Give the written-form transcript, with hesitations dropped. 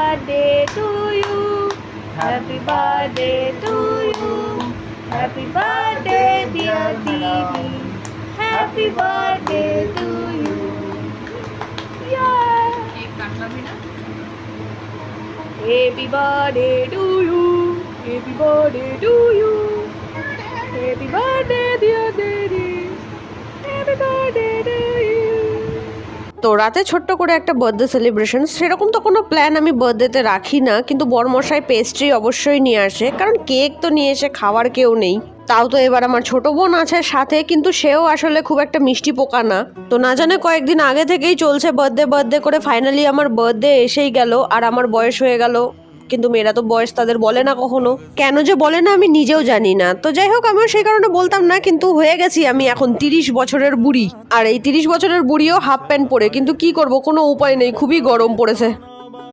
birthday to you. Happy birthday to you. Happy birthday dear Didi. Happy birthday to you. Yeah. Happy birthday to you. Happy birthday to you. Happy birthday dear Didi. Happy birthday to you. তো রাতে ছোট্ট করে একটা birthday celebration, সেরকম তো কোনো plan আমি বার্থডেতে রাখি না, কিন্তু বরমশাই পেস্ট্রি অবশ্যই নিয়ে আসে, কারণ কেক তো নিয়ে এসে খাওয়ার কেউ নেই। তাও তো এবার আমার ছোট বোন আছে সাথে, কিন্তু সেও আসলে খুব একটা মিষ্টি পোকা না। তো না জানে কয়েকদিন আগে থেকেই চলছে বার্থডে করে, ফাইনালি আমার বার্থডে এসেই গেল আর আমার বয়স হয়ে গেল। কিন্তু মেয়েরা তো বয়স তাদের বলে না কখনো, কেন যে বলে না আমি নিজেও জানি না। তো যাই হোক, আমিও সেই কারণে বলতাম না, কিন্তু হয়ে গেছি আমি এখন 30 বছরের বুড়ি। আর এই 30 বছরের বুড়িও হাফ প্যান্ট পরে, কিন্তু কি করব, কোনো উপায় নেই, খুবই গরম পড়েছে।